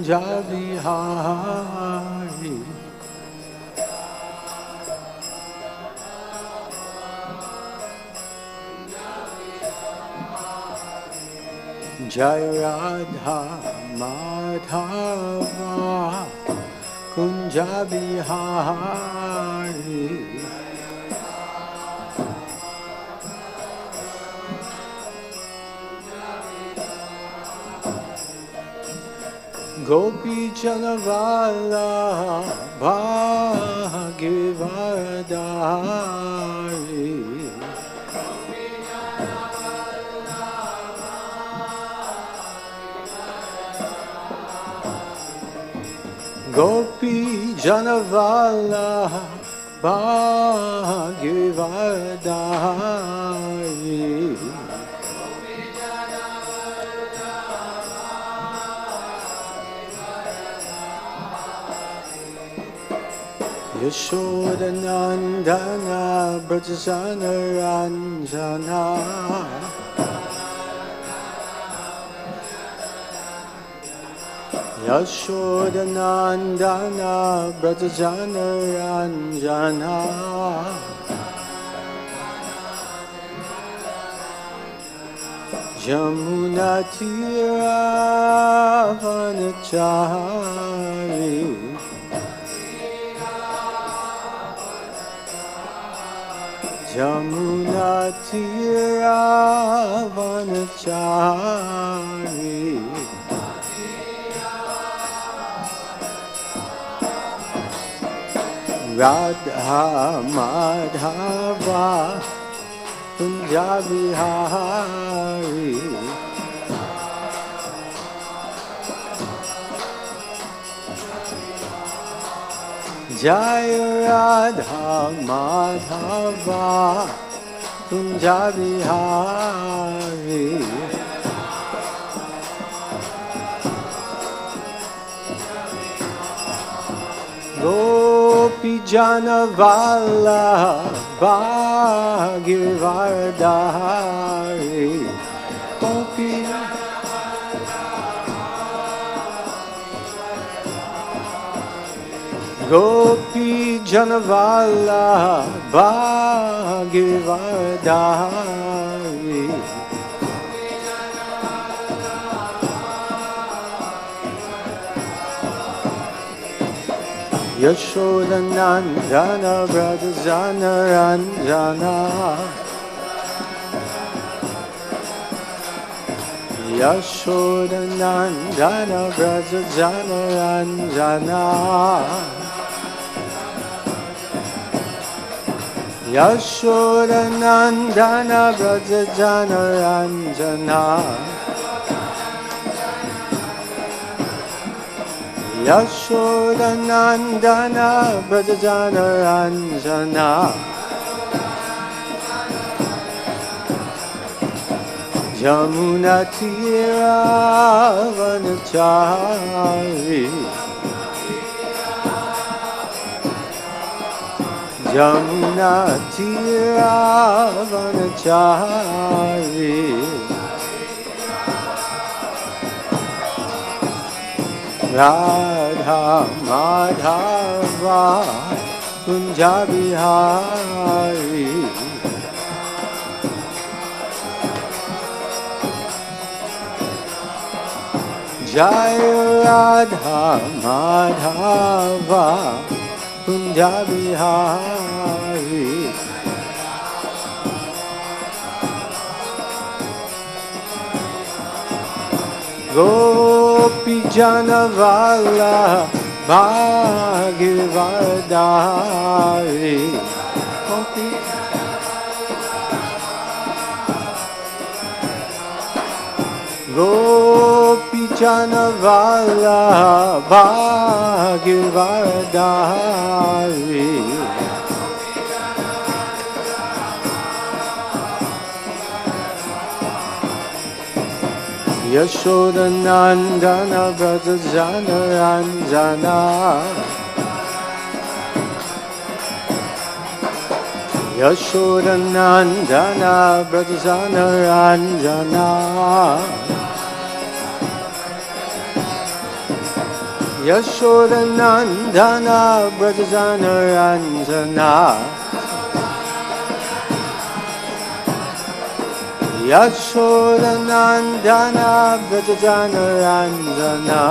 Kunja Bihari. Jai Radha Madhava Kunja Bihari. Gopi Janavala Bhagivadari. Gopi Janavala Bhagivadari. Yashodanandana Brajasana Ranjana. Yashodanandana Brajasana Ranjana. Jamuna Tira Vanachari. Jamuna Tira Vanachari. Radha Madhava Kunja Bihari. Jai Radha Madhava Kunja Bihari. Gopi Janavala Bhagivardhari. Gopi Janavala Bhagivardhari. Yashodanandana Brajasana Ranjana. Yashodanandana Brajasana Ranjana. Yashodanandana Brajasana Ranjana. Yashodanandana Brajasana Ranjana. Jamuna Tira Vanachari. Jamuna Tira Vanachari. Radha Madhava Kunja Bihari. Jai Radha Madhava Kunja Bihari. Gopi Janavala Bhagivardhari. Gopi Janavala Bhagivardhari. Yashodanandana Brajasana Ranjana. Yashodanandana Brajasana Ranjana. Yashodanandana Brajajanaranjana Yashodanandana Brajajanaranjana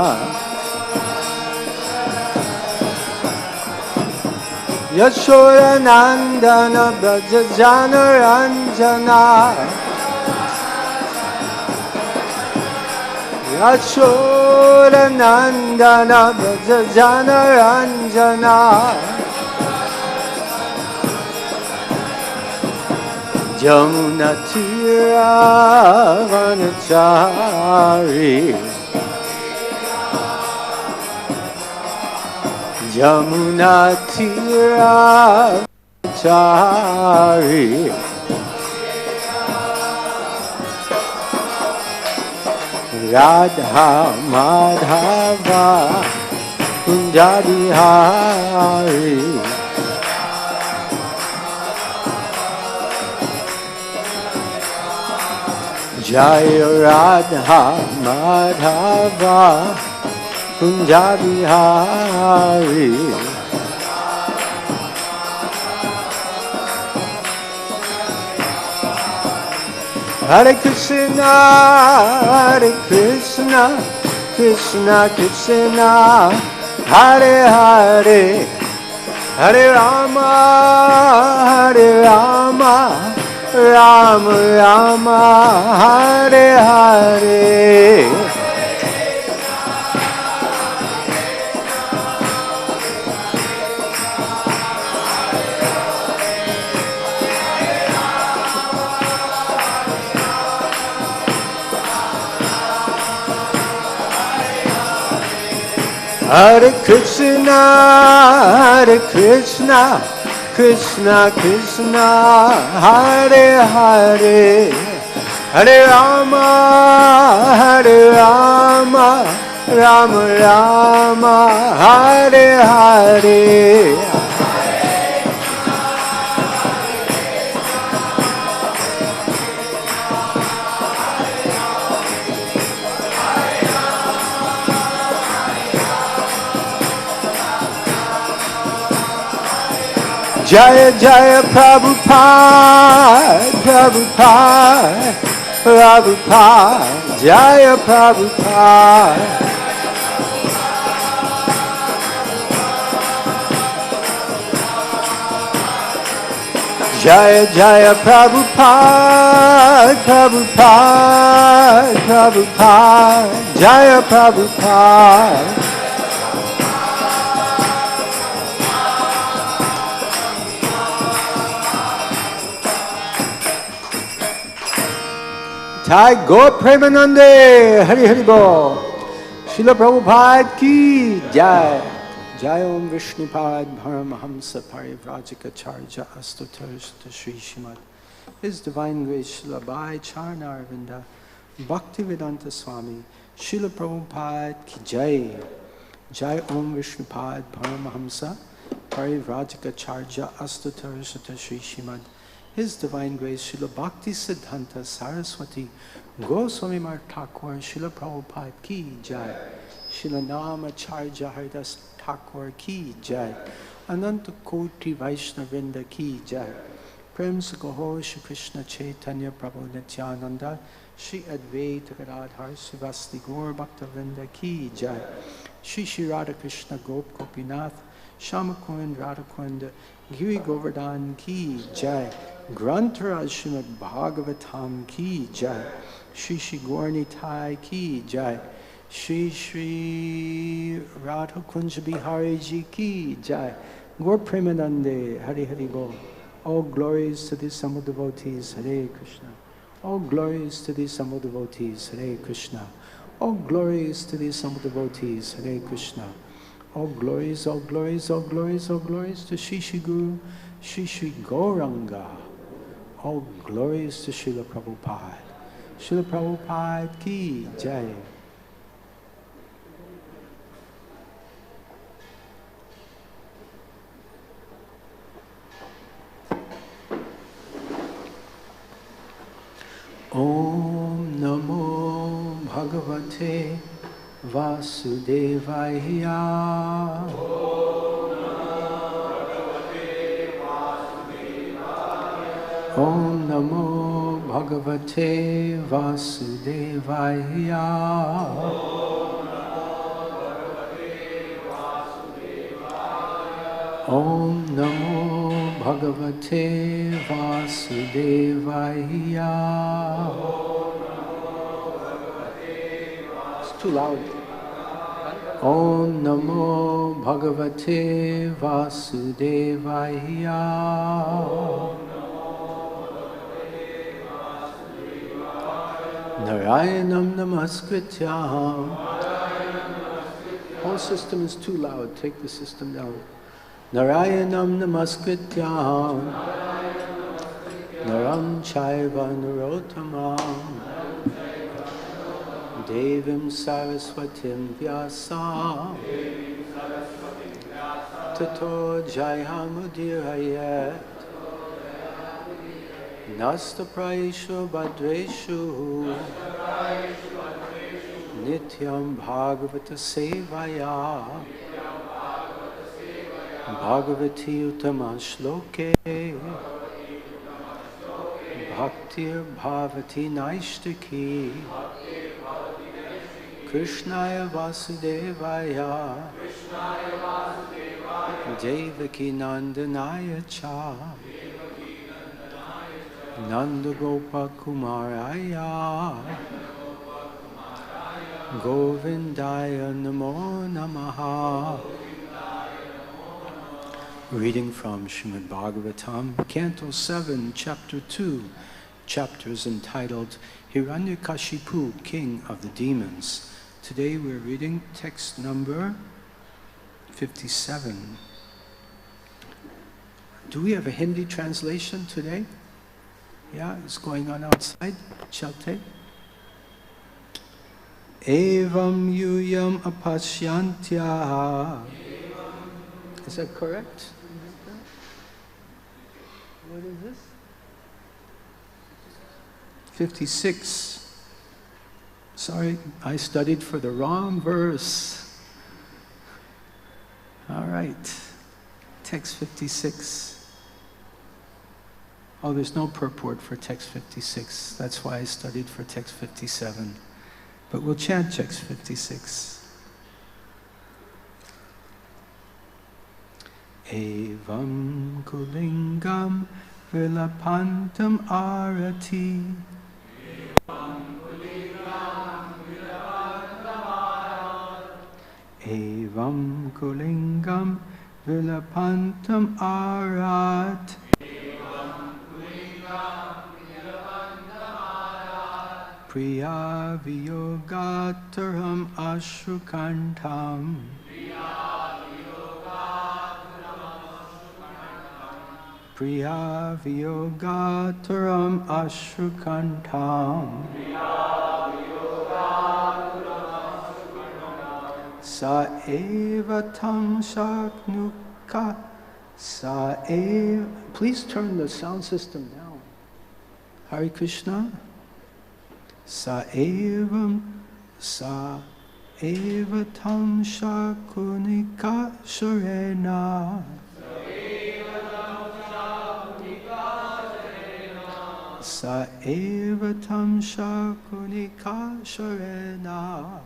Yashodanandana Brajajanaranjana Yashodanandana Brajajanaranjana Jamuna Tira Vanachari Jamuna Tira Vanachari Radha Madhava Kunjabihari Jaya Radha Madhava Kunjabihari Hare Krishna, Hare Krishna, Krishna Krishna, Hare Hare, Hare Rama, Hare Rama, Rama Rama, Hare Hare. Hare Krishna, Hare Krishna, Krishna Krishna, Hare Hare, Hare Rama, Hare Rama, Rama Rama, Hare Hare. Jaya Jaya Prabhupada, Prabhupada, Prabhupada, Jaya Prabhupada. Jaya Jaya Prabhupada, Prabhupada, Prabhupada, Jaya Prabhupada. Jai Gaur Premanande, Hari Hari Bol. Srila Prabhupada ki Jai. Jai Om Vishnupad Paramahamsa Parivrajikacharya Astutarshta Sri Srimad. His Divine Grace Srila Bhai Charna Arvinda Bhaktivedanta Swami Srila Prabhupada ki Jai. Jai Om Vishnupad Paramahamsa Parivrajikacharya Astutarshta Sri Srimad. His Divine Grace Srila Bhakti Siddhanta Saraswati Goswami Maharaj Thakur Srila Prabhupada ki Jai. Srila Namacharya Haridas Thakur ki Jai. Ananta Koti Vaishnavrinda ki Jai. Prem Sukaho Shri Krishna Chaitanya Prabhu Nityananda Shri Advaita Gadadhar Sivasti Gaur Bhaktavrinda ki Jai. Shri Shri Radha Krishna Gop Gopinath Shamakund Radhakund Giri Govardhan ki Jai. Grantaraj Srimad Bhagavatam ki Jai. Shri Shri Gaurnitai ki Jai. Shri Shri Radha Kunja Bihari Ji ki Jai. Gaur Premanande, Hari Hari Bol. All glories to the Sammo devotees, Hare Krishna. All glories to the Sammo devotees, Hare Krishna. All glories to the Sammo devotees, Hare Krishna. All glories, all glories, all glories, all glories to Shri Shri Guru, Shri Shri Gauranga. All glories to Srila Prabhupada. Srila Prabhupada ki Jai. Om Namo Bhagavate Vasudevaya. Om Namo Bhagavate Vasudevaya. Om Namo Bhagavate Vasudevaya. It's too loud. Om Namo Bhagavate Vasudevaya. Narayanam Namaskrityam. Whole system is too loud. Take the system down. Narayanam Namaskrityam. Naram Chaiva Narottamam. Devim Saraswatim Vyasam. Tato Jayamudirayat. Nasta Praishu Badreshu. Nityam Bhagavata Sevaya. Bhagavati Uttama Shloke. Bhaktir Bhavati Naishtaki. Krishnaya Vasudevaya. Devaki Nandanaya Cha. Nanda Gopa Kumaraya. Govindaya Namo Namaha. Reading from Srimad Bhagavatam, Canto 7, Chapter 2, chapters entitled Hiranyakashipu, King of the Demons. Today we're reading text number 57. Do we have a Hindi translation today? Yeah, it's going on outside. Chalte. Evam yuyam apasyantya. Is that correct? What is this? 56. Sorry, I studied for the wrong verse. All right. Text 56. Oh, there's no purport for text 56. That's why I studied for text 57. But we'll chant text 56. Evam kulingam vilapantam arati. Evam kulingam vilapantam arat. Priya viyogataram ashrukantam. Priya viyogataram ashrukantam. Sa eva tam shaknuka. Sa eva. Please turn the sound system down. Hare Krishna. Sa eva tam shakunika sharena. Sa eva tam shakunika sharena.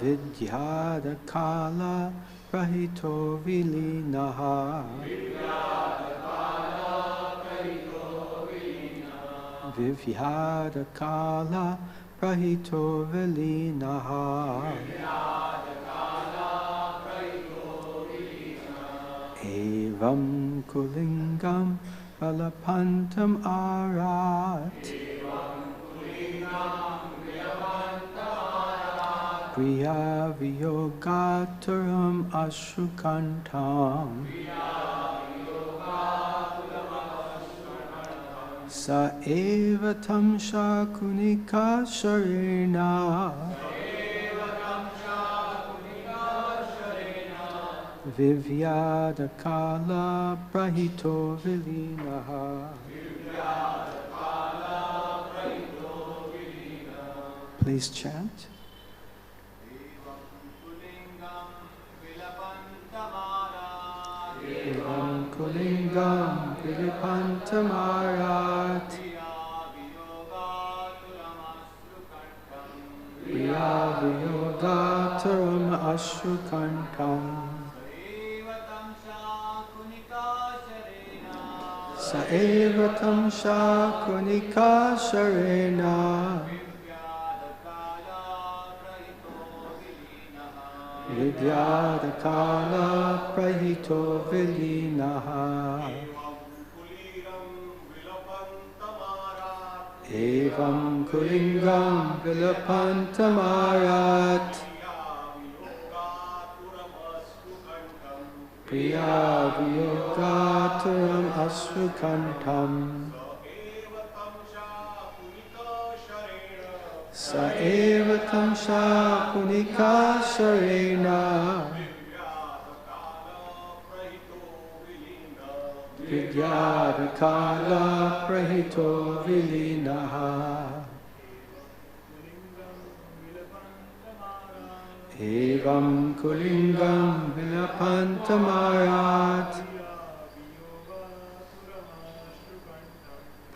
Vidyada kala rahito vilinaha. Vivyada kala rahito vilinaha. Evam kulingam valapantam arat. Priya viyogataram ashrukantam. Sa eva tam shakunika sharena. Vivyada kala prahito vilinaha. Please chant. Evam kulingam vilipantamarat Priyaviyogataram ashrukantam Saevatam shakunika sharena Vidyadakala prahito vilinaha Evam kulingam vilapantamarat Priyaviyogataram asrukantam Saevatam shakunika sharena Vidyadakala prahito vilinaha Evam kulingam vilapantamarat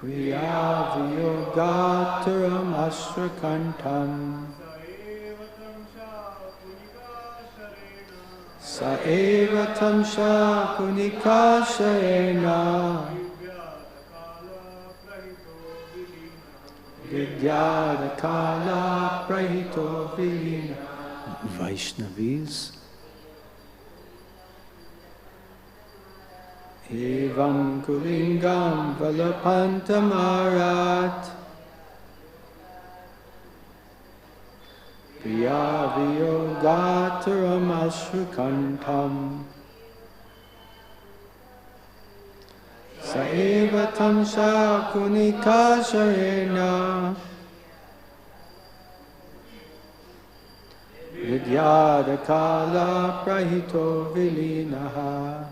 Priyaviyogataram asrakantam Saevatam shakunika sharena Vidyadakala prahito vilina Vaishnavis Evam kulingam valapantamarat Priyaviyogataram ashrukantam Saevatam shakunika sharena Vidyadakala prahito vilinaha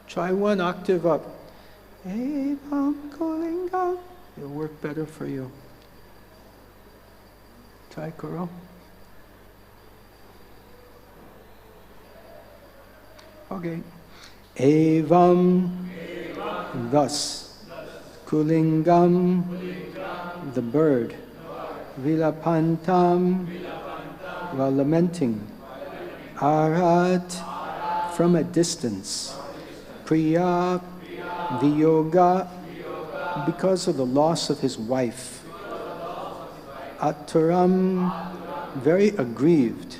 Try one octave up. Evam kulingam. It'll work better for you. Try, Kuro. Okay. Evam. Thus. Kulingam. The bird. Vilapantam. While lamenting. Arat. From a distance. Priya Viyoga, because of the loss of his wife. Ataram, very aggrieved.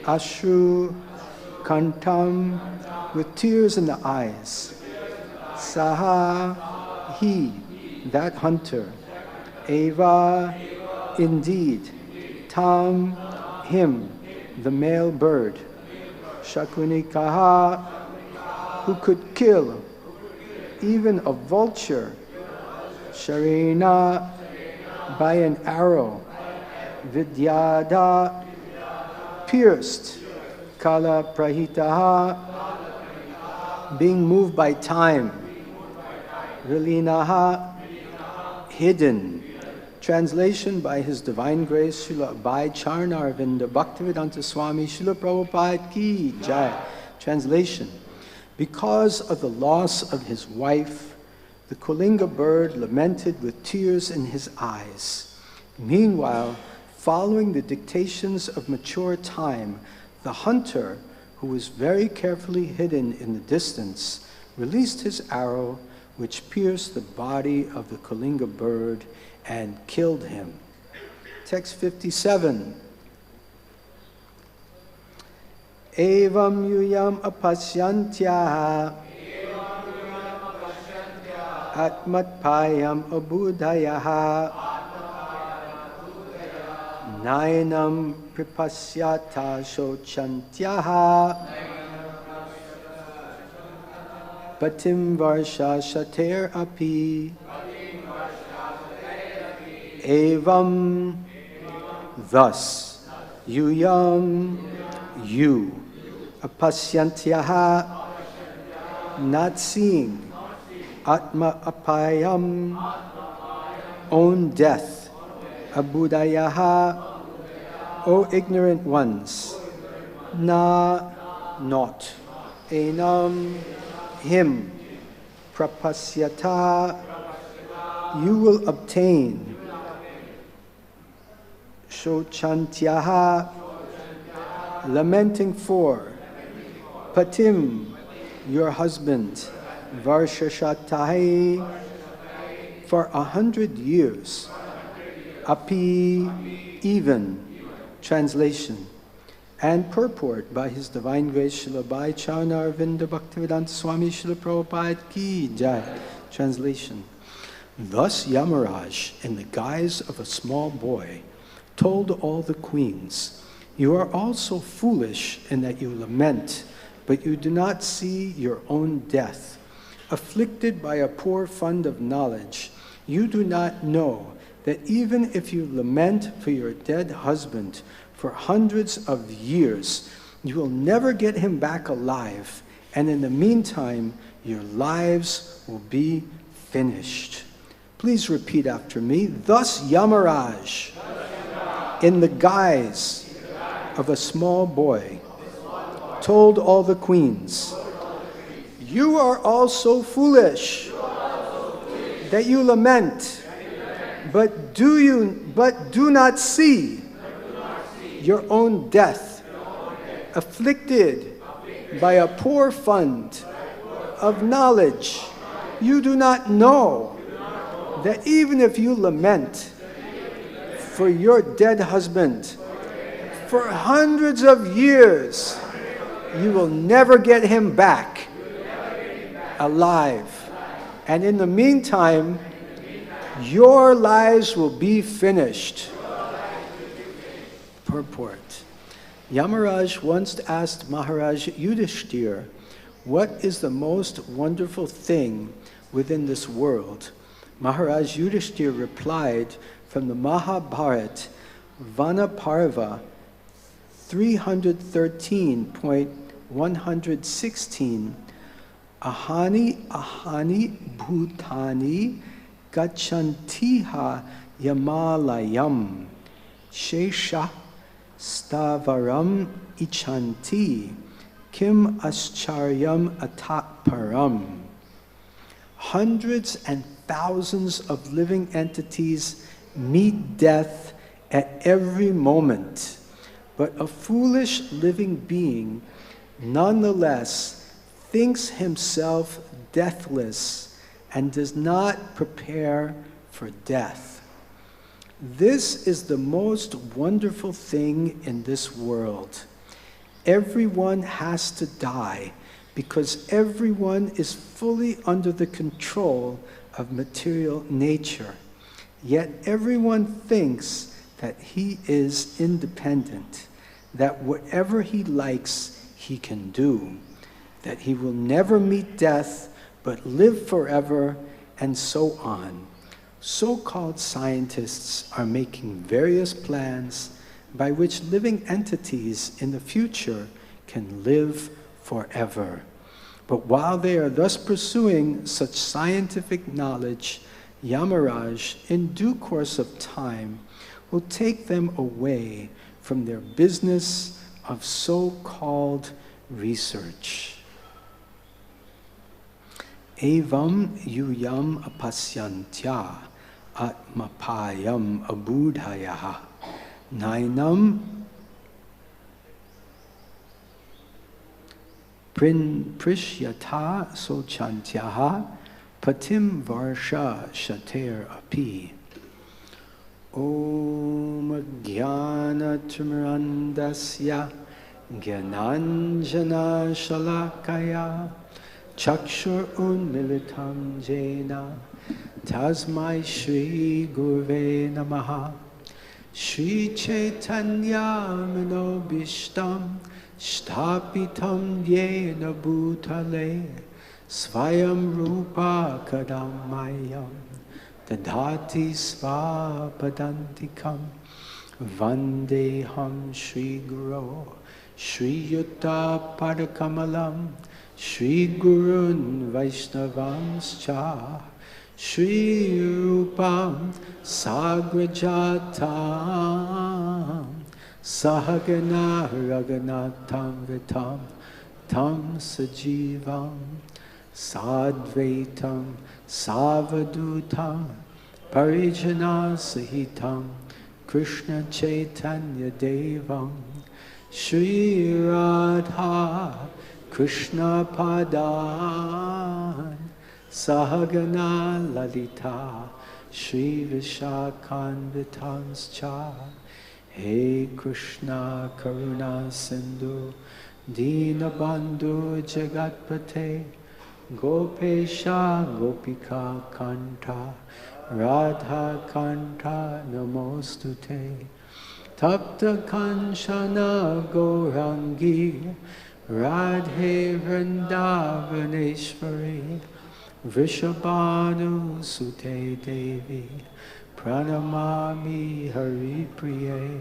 Ashru Kantam, with tears in the eyes. Saha, he, that hunter. Eva, indeed. Tam, him, the male bird. Shakunikaha, who could kill even a vulture, Sharena, by an arrow, Vidyada, pierced, Kala Prahitaha, being moved by time, Vilinaha, hidden. Translation by His Divine Grace, Srila Abhay Charnarvinda Bhaktivedanta Swami, Srila Prabhupada Ki Jai. Translation. Because of the loss of his wife, the Kulinga bird lamented with tears in his eyes. Meanwhile, following the dictations of mature time, the hunter, who was very carefully hidden in the distance, released his arrow, which pierced the body of the Kulinga bird and killed him. Text 57. Evam yuyam apasyantya atmatpayam abudhayaha nainam pripasyata shochantyaha patim varsha shater api evam, thus, yuyam, you, apasyantyaha, not seeing, Atma apayam, own death. Abudayaha, O ignorant ones. Na, not. Enam, him. Prapasyata, you will obtain. Shochantiyaha, lamenting for. Patim, your husband. Varshashatahi, for 100 years. Api, even. Translation and purport by His Divine Grace Srila Bhai Charana Arvinda Bhaktivedanta Swami Srila Prabhupada Ki Jai. Translation. Thus Yamaraj, in the guise of a small boy, told all the queens, you are all so foolish in that you lament, but you do not see your own death. Afflicted by a poor fund of knowledge, you do not know that even if you lament for your dead husband for hundreds of years, you will never get him back alive, and in the meantime, your lives will be finished. Please repeat after me. Thus Yamaraj, in the guise of a small boy, told all the queens, you are all so foolish that you lament, but do not see your own death, afflicted by a poor fund of knowledge. You do not know that even if you lament for your dead husband for hundreds of years, you will never get him back alive. And in the meantime, your lives will be finished. Purport. Yamaraj once asked Maharaj Yudhishthira, what is the most wonderful thing within this world? Maharaj Yudhishthira replied from the Mahabharata, Vanaparva 313.116, Ahani ahani bhutani gachantiha yamalayam shesha stavaram ichanti kim ascharyam atatparam. Hundreds and thousands of living entities meet death at every moment, but a foolish living being nonetheless thinks himself deathless and does not prepare for death. This is the most wonderful thing in this world. Everyone has to die because everyone is fully under the control of material nature. Yet everyone thinks that he is independent, that whatever he likes, he can do, that he will never meet death, but live forever, and so on. So-called scientists are making various plans by which living entities in the future can live forever. But while they are thus pursuing such scientific knowledge, Yamaraj, in due course of time, will take them away from their business of so-called research. Evam yuyam apasyantya atmapayam abudhayaha nainam prishyata sochantyaha patim varsha shater api. Om jnana timrandasya jnananjana shalakaya chakshur unmilitam jena tasmai shri gurve namaha. Shri Chaitanya manobishtam shtapitam yena bhutale svayam rupa kadamayam dadhati svapadantikam vandeham Shri Guru Shri Yutta Padakamalam Shri Gurun Vaishnavanscha Shri Rupam Sagrajatam Sahagana Raghunatham Vitam Tam Sajivam Sadvaitam Savadutam Parijana Sahitam Krishna Chaitanya Devam Shri Radha Krishna Padan Sahagana Lalita Shri Vishakhanvitanscha He Krishna Karuna Sindhu Dinabandhu Jagatpate Gopesha Gopika Kanta Radha Kanta Namostute Tapta Kanchana Gaurangi Radhe Vrindavaneshwari Vrishabhanu Sute Devi Pranamami Hari Priye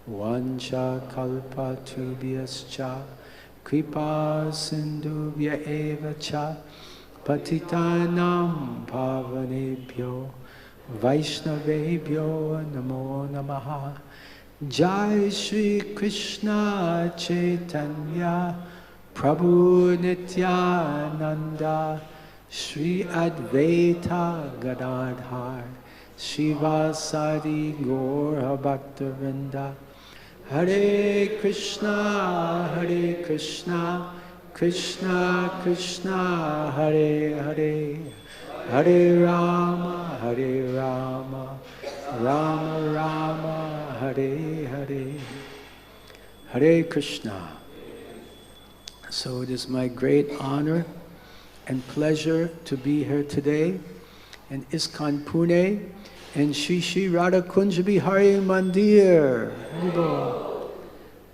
Vancha Kalpatubhyascha Kripa Sindhubhya Eva Cha Patitanam Pavanebhyo Vaishnavebhyo Namo Namaha Jai Shri Krishna Chaitanya Prabhu Nityananda Shri Advaita Gadadhar Shivasadi Gaura Bhaktavinda Hare Krishna Krishna Krishna Hare Hare Hare Rama Rama Rama Hare Hare Hare Krishna. So it is my great honor and pleasure to be here today in ISKCON Pune and Shri Shri Radha Kunj Bihari Mandir.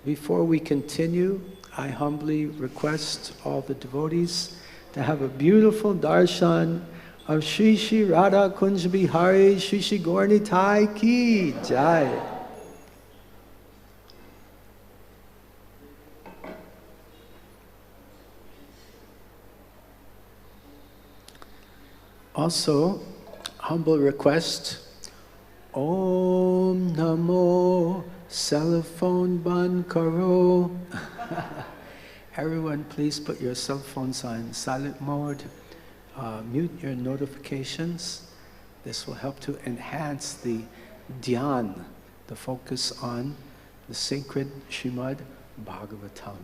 Before we continue, I humbly request all the devotees to have a beautiful darshan of Shri Shri Radha Kunj Bihari Shri Shri Gaur Nitai Ki Jai. Also, humble request, Om Namo Cell phone ban karo. Everyone, please put your cell phones on silent mode. Mute your notifications. This will help to enhance the dhyan, the focus on the sacred Srimad Bhagavatam.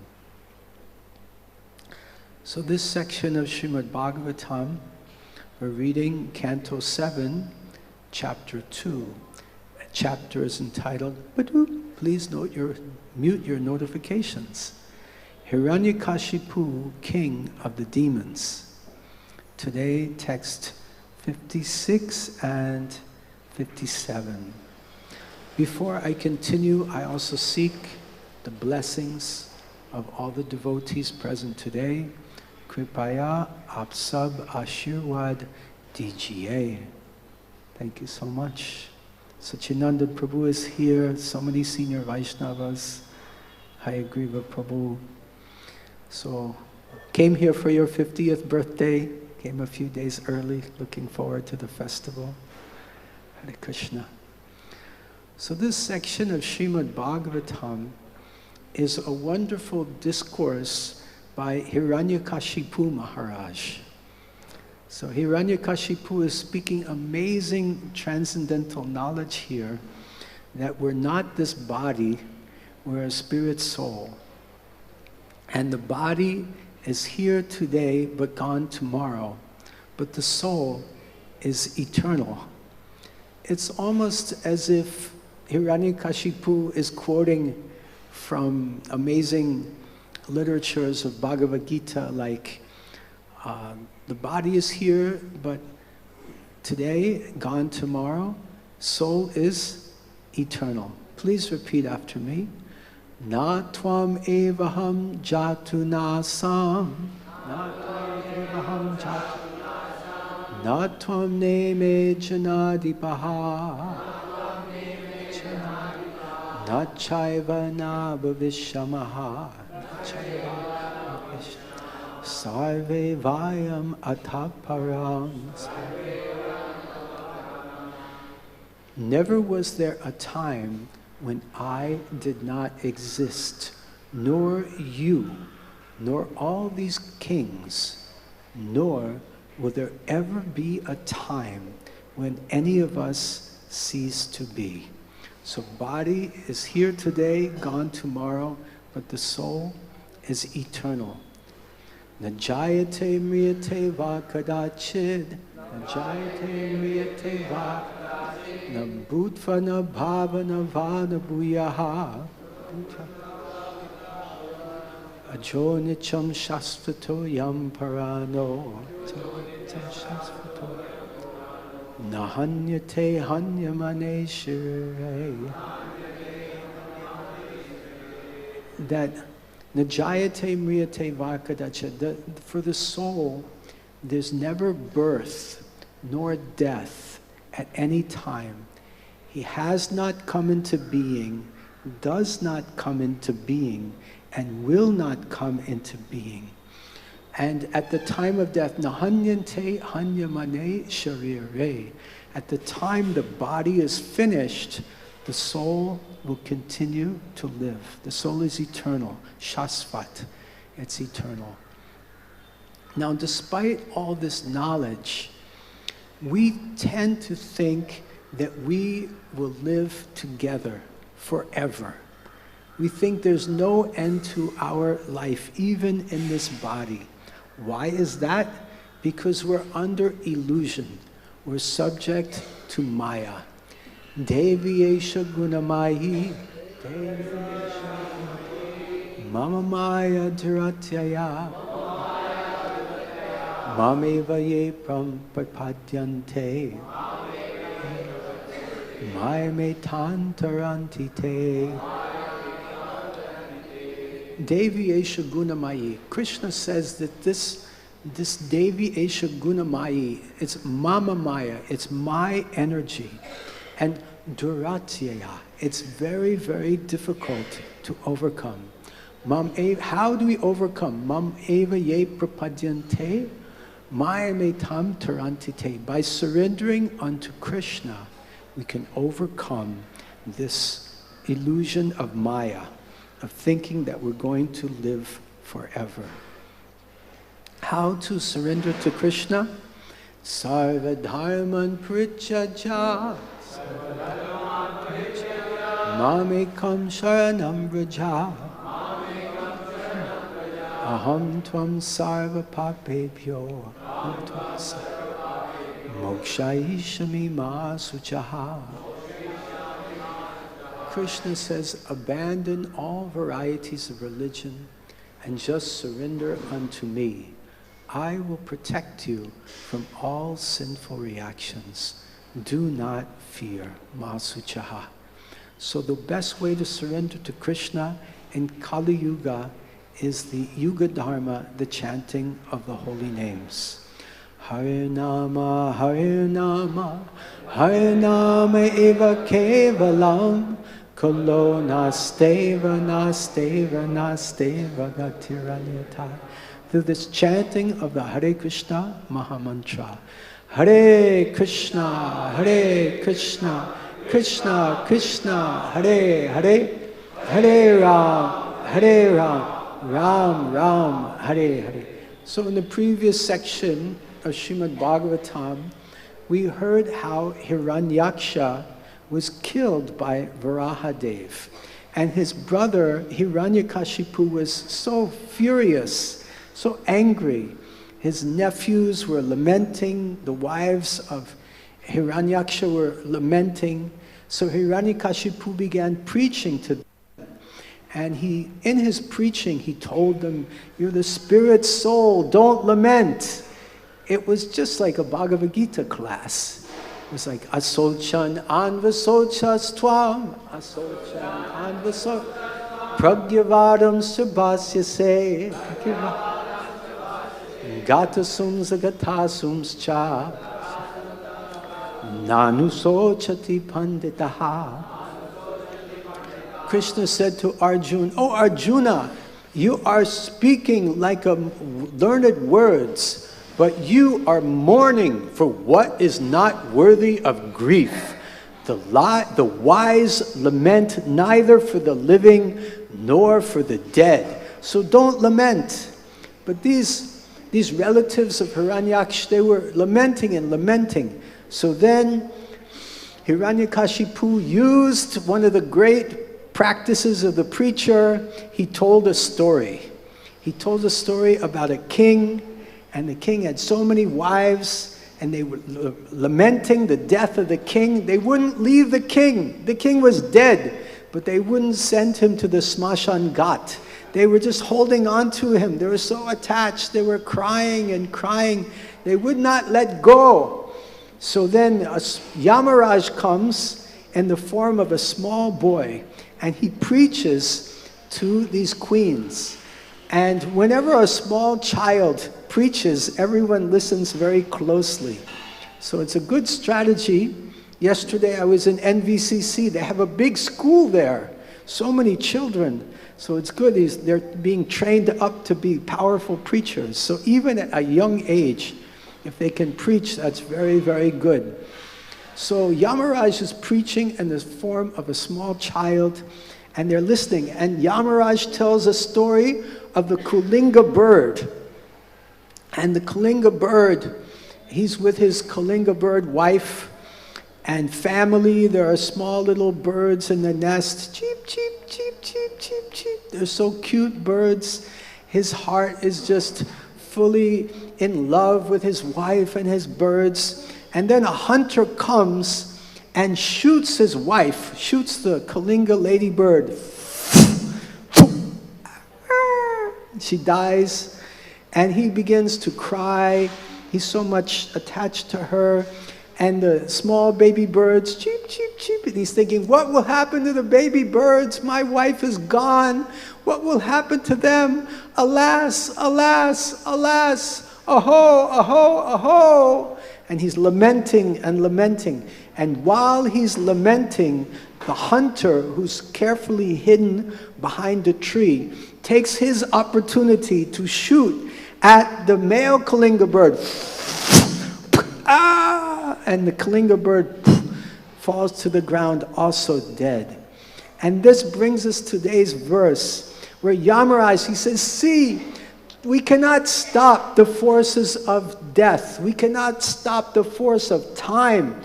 So this section of Srimad Bhagavatam, we're reading Canto 7, Chapter 2. The chapter is entitled, please mute your notifications. Hiranyakashipu, King of the Demons. Today, text 56 and 57. Before I continue, I also seek the blessings of all the devotees present today. Kripaya aap sab ashirwad dijiye. Thank you so much. Sachinanda Prabhu is here, so many senior Vaishnavas. Hayagriva Prabhu. So, came here for your 50th birthday, came a few days early, looking forward to the festival. Hare Krishna. So this section of Srimad Bhagavatam is a wonderful discourse by Hiranyakashipu Maharaj. So Hiranyakashipu is speaking amazing transcendental knowledge here that we're not this body, we're a spirit soul. And the body is here today but gone tomorrow. But the soul is eternal. It's almost as if Hiranyakashipu is quoting from amazing literatures of Bhagavad Gita, like the body is here, but today, gone tomorrow. Soul is eternal. Please repeat after me. Na tvam evaham jatu nasam. Na tvam evaham jatu nasam. Na tvam neme janadipaha. Na chaiva na bhavishamaha. Sarve vayam ataparam. Never was there a time when I did not exist, nor you, nor all these kings, nor will there ever be a time when any of us cease to be. So body is here today, gone tomorrow, but the soul is eternal. Najayate mriyate va kadachid, najayate mriyate va nambhutvana bhavana vana bhuyaha ajo nicham shasvato yam parano nahanyate hanyamane shire. That najayate mriyate vakadacha, for the soul, there's never birth nor death at any time. He has not come into being, does not come into being, and will not come into being. And at the time of death, nahanyante hanyamane sharire, at the time the body is finished, the soul will continue to live. The soul is eternal, shasvat, it's eternal. Now, despite all this knowledge, we tend to think that we will live together forever. We think there's no end to our life, even in this body. Why is that? Because we're under illusion. We're subject to Maya. Devi Esha Gunamayi, Mama Maya Dhiratyaya, Mameva Ye Prampadyante, Maya Me Tantarantite. Devi Esha Gunamayi. Krishna says that this Devi Esha Gunamayi, it's Mama Maya, it's my energy. And Duratyaya, it's very, very difficult to overcome. How do we overcome? Mam eva ye prapadyante, maya me tam tarantite. By surrendering unto Krishna, we can overcome this illusion of Maya, of thinking that we're going to live forever. How to surrender to Krishna? Sarva dharman prityaja, mamekam sharanam vraja, aham tvam sarva papebhyo, mokshaishami ma suchaha. Krishna says, abandon all varieties of religion and just surrender unto me. I will protect you from all sinful reactions. Do not fear, Masuchaha. So the best way to surrender to Krishna in Kali Yuga is the Yuga Dharma, the chanting of the holy names. Hare Nama, Hare Nama, Hare Nama eva kevalam, Kalo nasteva, nasteva, nasteva gatiranyata. Through this chanting of the Hare Krishna Mahamantra. Hare Krishna, Krishna Krishna, Hare Hare, Hare Ram, Ram Ram, Hare Hare. So in the previous section of Srimad Bhagavatam, we heard how Hiranyaksha was killed by Varahadev. And his brother Hiranyakashipu was so furious, so angry. His nephews were lamenting, the wives of Hiranyaksha were lamenting. So Hiranyakashipu began preaching to them. And in his preaching, he told them, you're the spirit soul, don't lament. It was just like a Bhagavad Gita class. It was like, Asochan anvasochas tvam, Asochan anvasochas, Pragyavadam subhasyase, Gatasums agatasums cha, Nanusochati panditaha. Krishna said to Arjuna, oh Arjuna, You are speaking like learned words, but you are mourning for what is not worthy of grief. The wise lament neither for the living nor for the dead. So don't lament. But these relatives of Hiranyaksh, they were lamenting and lamenting. So then Hiranyakashipu used one of the great practices of the preacher. He told a story. He told a story about a king, and the king had so many wives, and they were lamenting the death of the king. They wouldn't leave the king. The king was dead, but they wouldn't send him to the Smashan Ghat. They were just holding on to him. They were so attached. They were crying and crying. They would not let go. So then Yamaraj comes in the form of a small boy, and he preaches to these queens. And whenever a small child preaches, everyone listens very closely. So it's a good strategy. Yesterday I was in NVCC. They have a big school there. So many children. So it's good. They're being trained up to be powerful preachers. So even at a young age, if they can preach, that's very, very good. So Yamaraj is preaching in the form of a small child, and they're listening. And Yamaraj tells a story of the Kulinga bird. And the Kulinga bird, he's with his Kulinga bird wife and family. There are small little birds in the nest. Cheep, cheep, cheep, cheep, cheep, cheep. They're so cute birds. His heart is just fully in love with his wife and his birds. And then a hunter comes and shoots his wife, shoots the Kalinga ladybird. She dies, and he begins to cry. He's so much attached to her. And the small baby birds, cheep, cheep, cheep. And he's thinking, what will happen to the baby birds? My wife is gone. What will happen to them? Alas, alas, alas. Aho, aho, aho. And he's lamenting and lamenting. And while he's lamenting, the hunter, who's carefully hidden behind a tree, takes his opportunity to shoot at the male Kalinga bird. And the Kalinga bird falls to the ground, also dead. And this brings us to today's verse, where Yamaraj, he says, see, we cannot stop the forces of death. We cannot stop the force of time.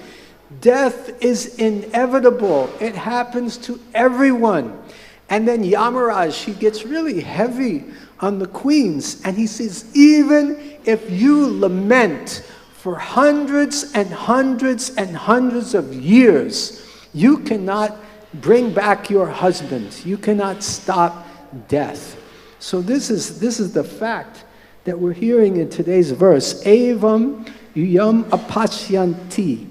Death is inevitable. It happens to everyone. And then Yamaraj, he gets really heavy on the queens, and he says, even if you lament for hundreds and hundreds and hundreds of years, you cannot bring back your husband. You cannot stop death. So this is the fact that we're hearing in today's verse. Evam yam apashyanti.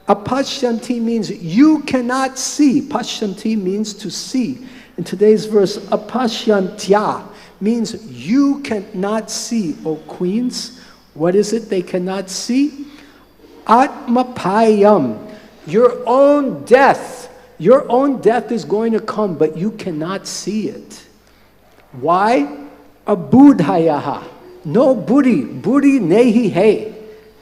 Apashyanti means you cannot see. Pashyanti means to see. In today's verse, apashyantya means you cannot see, O queens. What is it they cannot see? Atmapayam. Your own death. Your own death is going to come, but you cannot see it. Why? Abudhayaha. No buddhi. Buddhi nehi hai.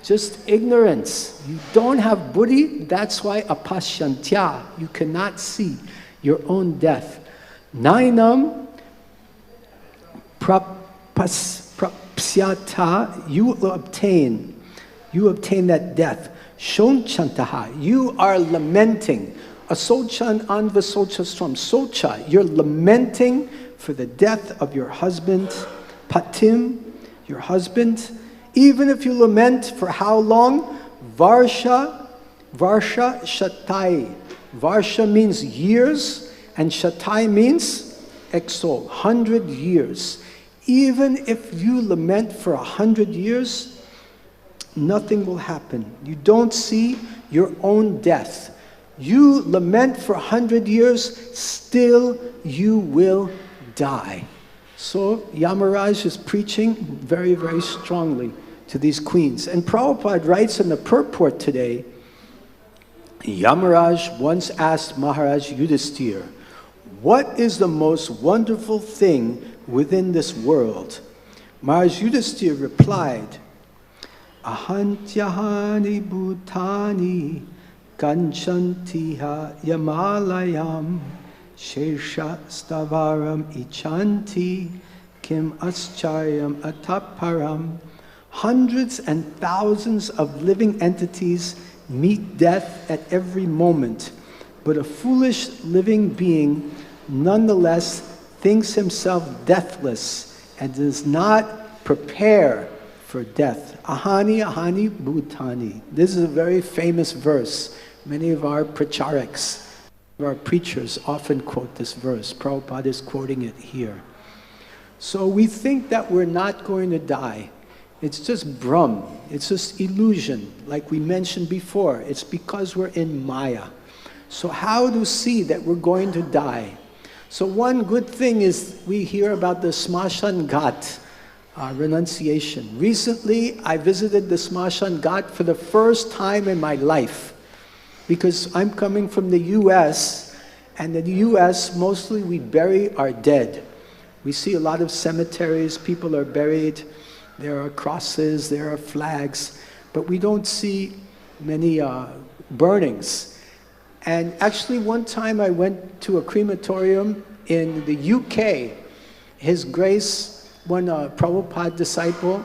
Just ignorance. You don't have buddhi. That's why apashyantya. You cannot see your own death. Nainam prapsyata. You obtain that death. Shonchantaha. You are lamenting. Asochan anvasochastram. Socha. You're lamenting for the death of your husband. Patim, your husband. Even if you lament for how long? Varsha shatai. Varsha means years, and shatai means exol, 100 years. Even if you lament for 100 years, nothing will happen. You don't see your own death. You lament for 100 years, still you will die. So Yamaraj is preaching very, very strongly to these queens. And Prabhupada writes in the purport today, Yamaraj once asked Maharaj Yudhisthira, what is the most wonderful thing within this world? Maharaj Yudhisthira replied, Ahantyahani bhutani kanchantiha yamalayam shesha stavaram ichanti kim ascharyam ataparam. Hundreds and thousands of living entities meet death at every moment, but a foolish living being nonetheless thinks himself deathless and does not prepare for death. Ahani, ahani, bhutani. This is a very famous verse. Many of our pracharaks, our preachers often quote this verse. Prabhupada is quoting it here. So we think that we're not going to die. It's just Brahm. It's just illusion. Like we mentioned before, it's because we're in Maya. So how to see that we're going to die? So one good thing is we hear about the Smashan Ghat renunciation. Recently, I visited the Smashan Ghat for the first time in my life because I'm coming from the US, and in the US, mostly we bury our dead. We see a lot of cemeteries, people are buried. There are crosses, there are flags, but we don't see many burnings. And actually one time I went to a crematorium in the UK. His Grace, one Prabhupada disciple,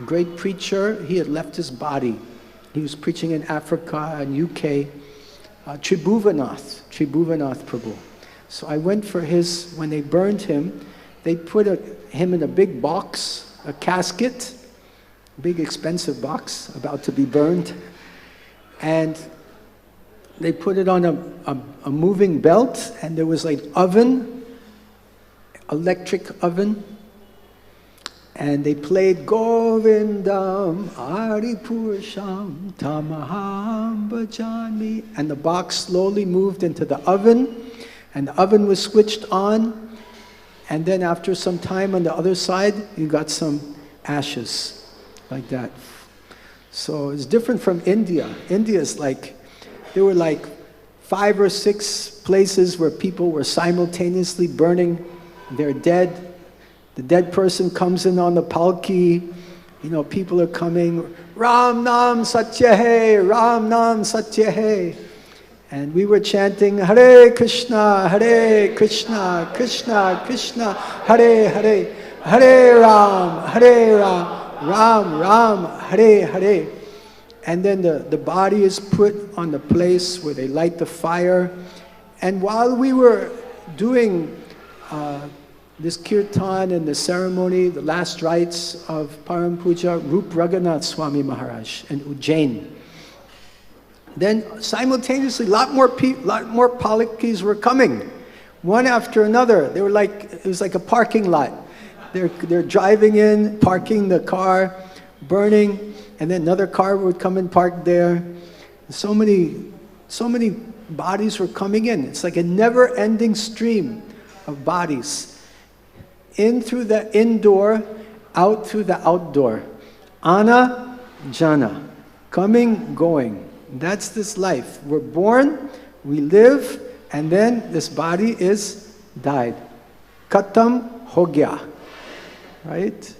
great preacher, he had left his body. He was preaching in Africa and UK. Tribhuvanath Prabhu. So I went for his, when they burned him, they put him in a big box, a casket, big expensive box about to be burned, and they put it on a moving belt, and there was like oven, electric oven, and they played Govindam Aripurusham Tamaham Bhajami, and the box slowly moved into the oven, and the oven was switched on. And then after some time on the other side, you got some ashes, like that. So it's different from India. India is like, there were like 5 or 6 places where people were simultaneously burning their dead. The dead person comes in on the palki, you know, people are coming, Ram Nam Satya Hai, Ram Nam Satya Hai. And we were chanting, Hare Krishna, Krishna Krishna, Hare Hare, Hare Ram, Ram Ram, Hare Hare. And then the body is put on the place where they light the fire. And while we were doing this kirtan and the ceremony, the last rites of Param Puja, Rup Raghunath Swami Maharaj in Ujjain, then simultaneously, a lot more palikis were coming, one after another. They were like, it was like a parking lot. They're driving in, parking the car, burning, and then another car would come and park there. So many bodies were coming in. It's like a never-ending stream of bodies. In through the indoor, out through the outdoor. Ana, jana, coming, going. That's this life. We're born, we live, and then this body is died. Khatam ho gaya. Right?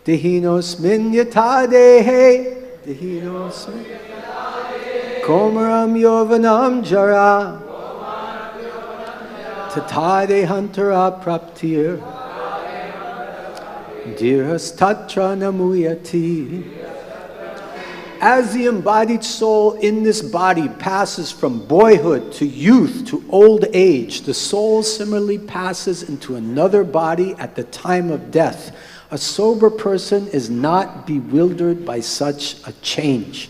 Dehinos min yata dehe. Dehinos min yata dehe. Komaram yovanam jara. Tata dehantara praptir. Dirhastatra namuyati. As the embodied soul in this body passes from boyhood to youth to old age, the soul similarly passes into another body at the time of death. A sober person is not bewildered by such a change.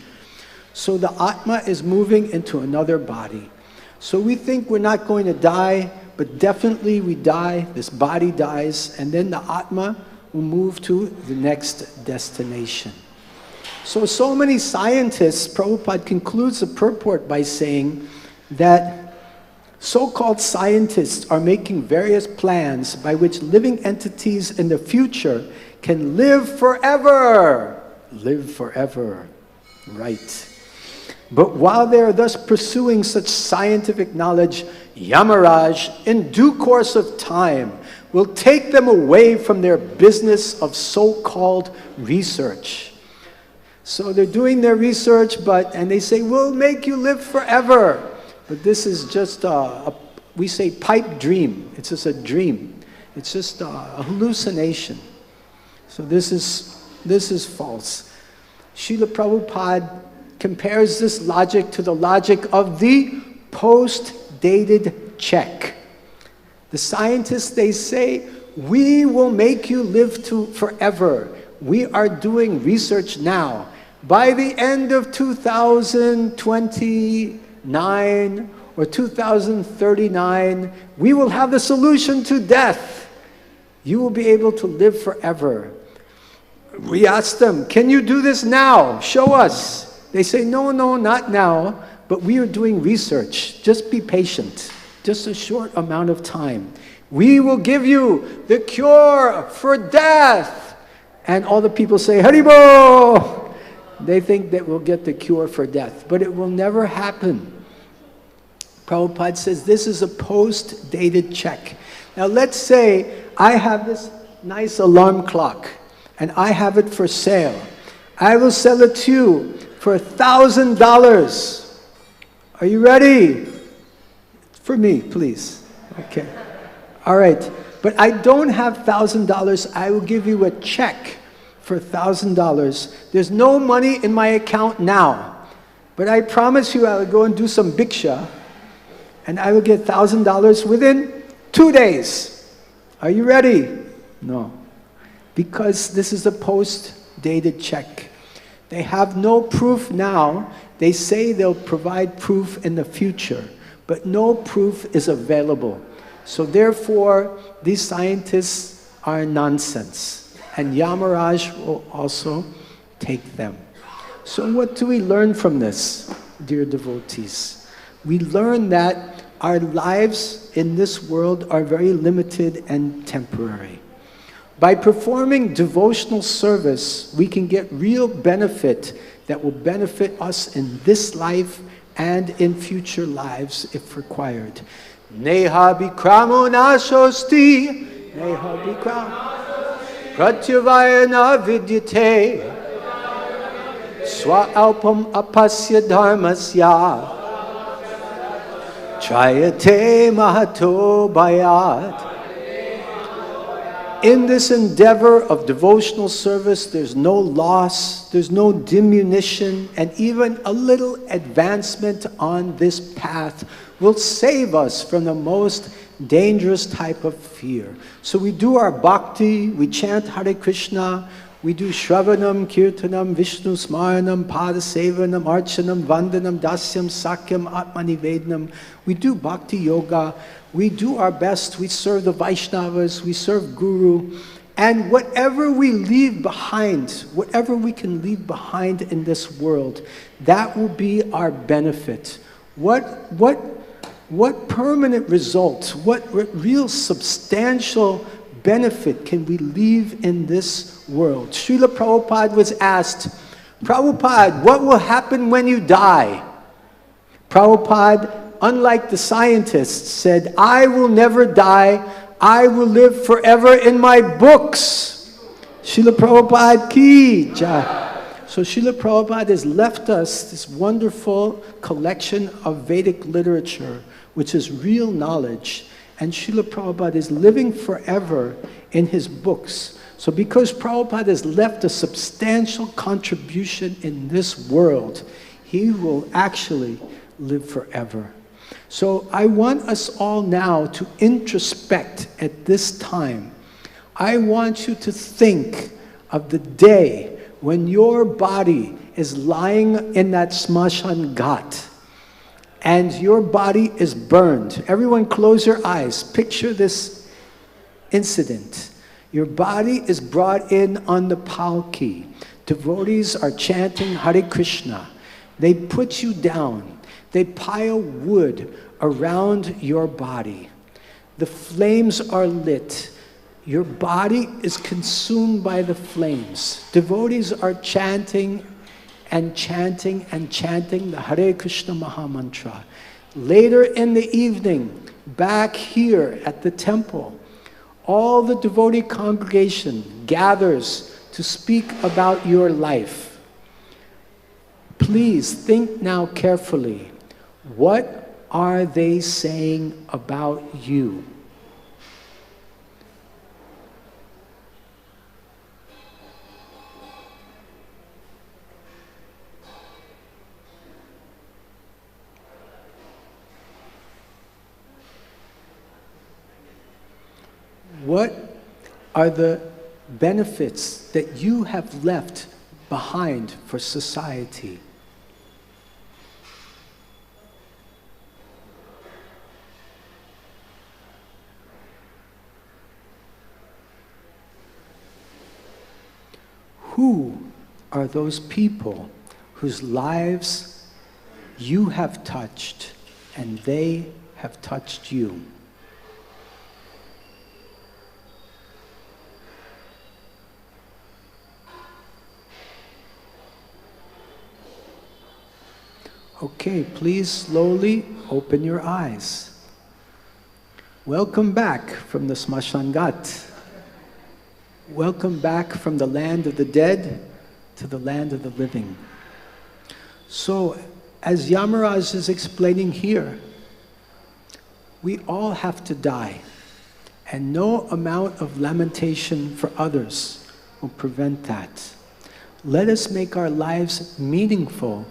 So the Atma is moving into another body. So we think we're not going to die, but definitely we die, this body dies, and then the Atma will move to the next destination. So many scientists, Prabhupada concludes the purport by saying that so-called scientists are making various plans by which living entities in the future can live forever. Live forever. Right. But while they are thus pursuing such scientific knowledge, Yamaraj, in due course of time, will take them away from their business of so-called research. So they're doing their research, and they say, we'll make you live forever. But this is just we say pipe dream. It's just a dream. It's just a hallucination. So this is false. Srila Prabhupada compares this logic to the logic of the post-dated check. The scientists, they say, we will make you live forever. We are doing research now. By the end of 2029 or 2039, we will have the solution to death. You will be able to live forever. We asked them, can you do this now? Show us. They say, no, not now, but we are doing research. Just be patient. Just a short amount of time. We will give you the cure for death. And all the people say, Haribo! They think that we'll get the cure for death, but it will never happen. Prabhupada says this is a post-dated check. Now let's say I have this nice alarm clock and I have it for sale. I will sell it to you for $1,000. Are you ready? For me, please. Okay. All right. But I don't have $1,000. I will give you a check for $1,000. There's no money in my account now. But I promise you I will go and do some bhiksha and I will get $1,000 within 2 days. Are you ready? No. Because this is a post-dated check. They have no proof now. They say they'll provide proof in the future, but no proof is available. So therefore, these scientists are nonsense. And Yamaraj will also take them. So what do we learn from this, dear devotees? We learn that our lives in this world are very limited and temporary. By performing devotional service, we can get real benefit that will benefit us in this life and in future lives if required. Neha bikramo nashosti, neha bikramo pratyavayana vidyate, swa alpam apasya dharmasya, trayate mahato bayat. In this endeavor of devotional service, there's no loss, there's no diminution, and even a little advancement on this path will save us from the most dangerous type of fear. So we do our bhakti, we chant Hare Krishna, we do Shravanam, Kirtanam, Vishnu Smaranam, Padasevanam, Archanam, Vandanam, Dasyam, Sakyam, Atmanivedanam. We do bhakti yoga. We do our best. We serve the Vaishnavas. We serve Guru. And whatever we leave behind, whatever we can leave behind in this world, that will be our benefit. What permanent result, what real substantial benefit can we leave in this world? Srila Prabhupada was asked, Prabhupada, what will happen when you die? Prabhupada, unlike the scientists, said, I will never die. I will live forever in my books. Srila Prabhupada ki jai. So Srila Prabhupada has left us this wonderful collection of Vedic literature, which is real knowledge. And Srila Prabhupada is living forever in his books. So because Prabhupada has left a substantial contribution in this world, he will actually live forever. So I want us all now to introspect at this time. I want you to think of the day when your body is lying in that smashan ghat and your body is burned. Everyone close your eyes. Picture this incident. Your body is brought in on the palki. Devotees are chanting Hare Krishna. They put you down. They pile wood around your body. The flames are lit. Your body is consumed by the flames. Devotees are chanting and chanting the Hare Krishna Maha Mantra. Later in the evening, back here at the temple, all the devotee congregation gathers to speak about your life. Please think now carefully. What are they saying about you? What are the benefits that you have left behind for society? Who are those people whose lives you have touched and they have touched you? Okay, please slowly open your eyes. Welcome back from the Smashan Ghat. Welcome back from the land of the dead to the land of the living. So, as Yamaraj is explaining here, we all have to die, and no amount of lamentation for others will prevent that. Let us make our lives meaningful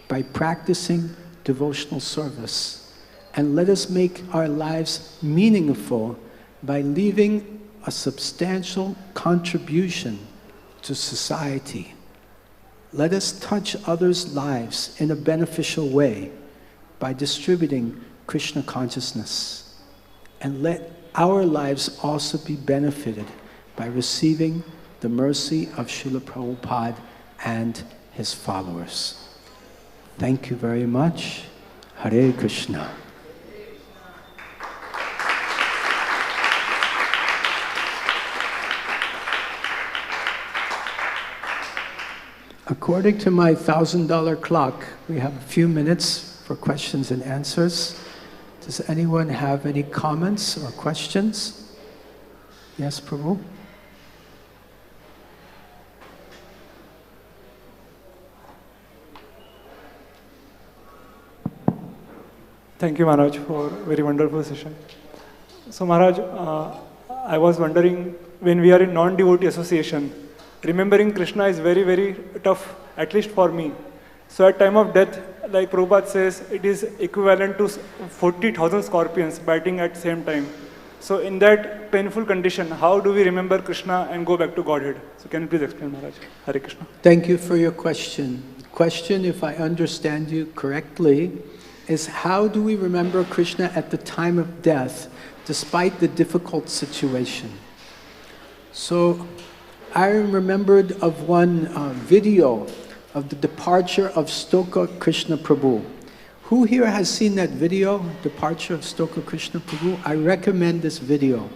by practicing devotional service. And let us make our lives meaningful by leaving a substantial contribution to society. Let us touch others' lives in a beneficial way by distributing Krishna consciousness. And let our lives also be benefited by receiving the mercy of Srila Prabhupada and his followers. Thank you very much. Hare Krishna. According to my $1,000 clock, we have a few minutes for questions and answers. Does anyone have any comments or questions? Yes, Prabhu? Thank you, Maharaj, for a very wonderful session. So, Maharaj, I was wondering, when we are in non-devotee association, remembering Krishna is very, very tough, at least for me. So, at time of death, like Prabhupada says, it is equivalent to 40,000 scorpions biting at the same time. So, in that painful condition, how do we remember Krishna and go back to Godhead? So, can you please explain, Maharaj? Hare Krishna. Thank you for your question. Question, if I understand you correctly, is how do we remember Krishna at the time of death, despite the difficult situation? So, I remembered of one video of the departure of Stoka Krishna Prabhu. Who here has seen that video, Departure of Stoka Krishna Prabhu? I recommend this video.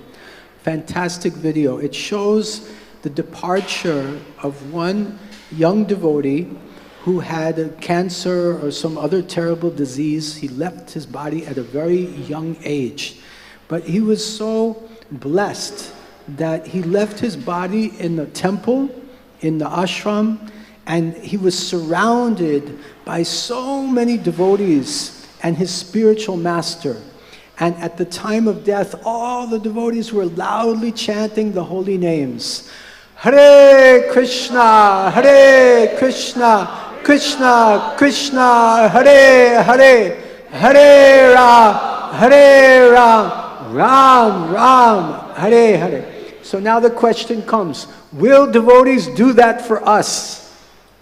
Fantastic video. It shows the departure of one young devotee who had a cancer or some other terrible disease. He left his body at a very young age. But he was so blessed that he left his body in the temple, in the ashram, and he was surrounded by so many devotees and his spiritual master. And at the time of death, all the devotees were loudly chanting the holy names. Hare Krishna, Hare Krishna, Krishna, Krishna, Hare Hare, Hare Ram, Hare Ram, Ram Ram, Hare Hare. So now the question comes, will devotees do that for us?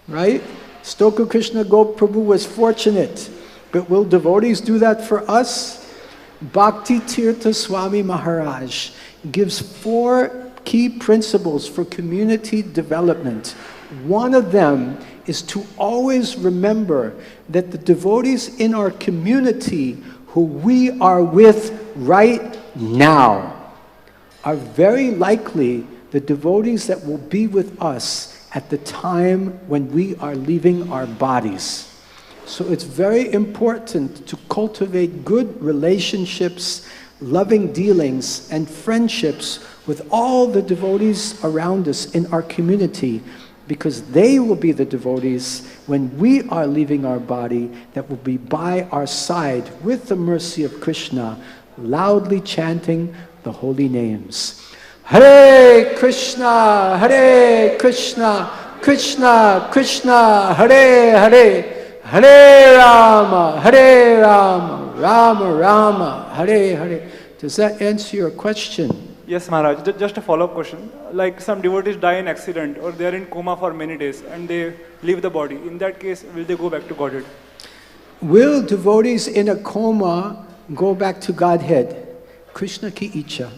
Right? Stoka Krishna Gop Prabhu was fortunate, but will devotees do that for us? Bhakti Tirtha Swami Maharaj gives 4 key principles for community development. One of them is to always remember that the devotees in our community who we are with right now are very likely the devotees that will be with us at the time when we are leaving our bodies. So it's very important to cultivate good relationships, loving dealings, and friendships with all the devotees around us in our community, because they will be the devotees when we are leaving our body that will be by our side with the mercy of Krishna, loudly chanting the holy names. Hare Krishna, Krishna Krishna, Hare Hare, Hare Rama, Rama Rama, Hare Hare. Does that answer your question? Yes, Maharaj. Just a follow-up question. Like some devotees die in accident or they are in coma for many days and they leave the body. In that case, will they go back to Godhead? Will devotees in a coma go back to Godhead? Krishna ki icha.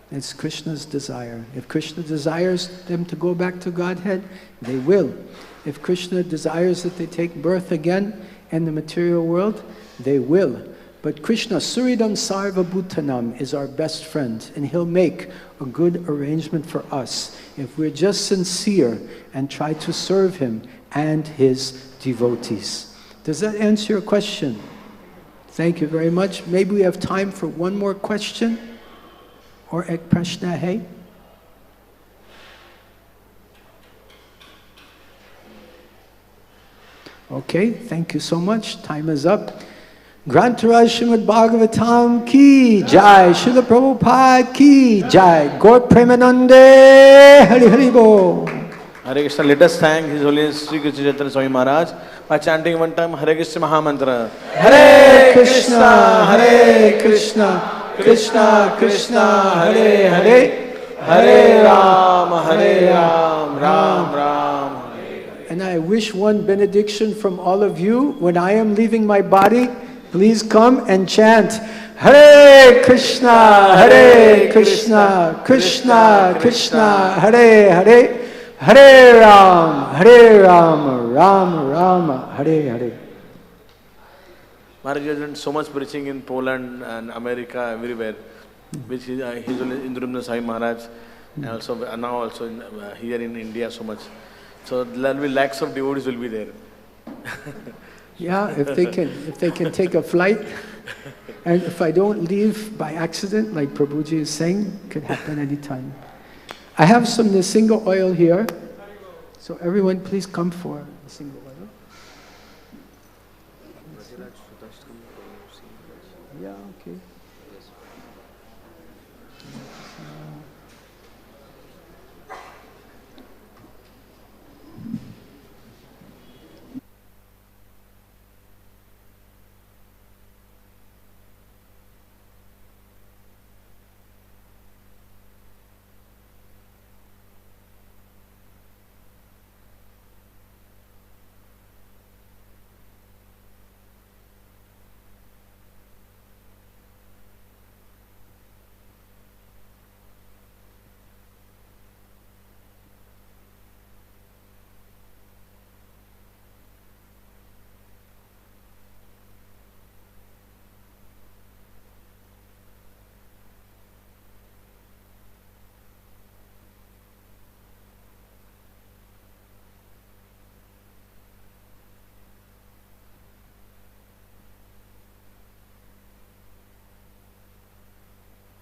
It's Krishna's desire. If Krishna desires them to go back to Godhead, they will. If Krishna desires that they take birth again in the material world, they will. But Krishna, Suridam Sarva Bhutanam, is our best friend, and he'll make a good arrangement for us if we're just sincere and try to serve him and his devotees. Does that answer your question? Thank you very much. Maybe we have time for one more question or ek prashna hai? Okay, thank you so much. Time is up. Grantaraj Srimad Bhagavatam ki jai, Srila Prabhupada ki jai, Gaur Premanande, Hari Hari Bo. Hare Krishna, let us thank His Holiness Sri Krishna Chaitanya Swami Maharaj by chanting one time Hare Krishna Mahamantra. Hare Krishna, Hare Krishna, Krishna Krishna, Hare Hare, Hare Rama, Ram Ram. And I wish one benediction from all of you. When I am leaving my body, please come and chant Hare Krishna, Krishna Krishna, Hare Hare, Hare Rama, Rama, Hare Hare. Maharaj has done so much preaching in Poland and America, everywhere, which is His Holiness Indrumna Sai Maharaj, and also now also here in India so much. So there will be lakhs of devotees will be there. Yeah, if they can take a flight, and if I don't leave by accident, like Prabhuji is saying, it could happen anytime. I have some Nisinga oil here, so everyone please come for Nisinga oil.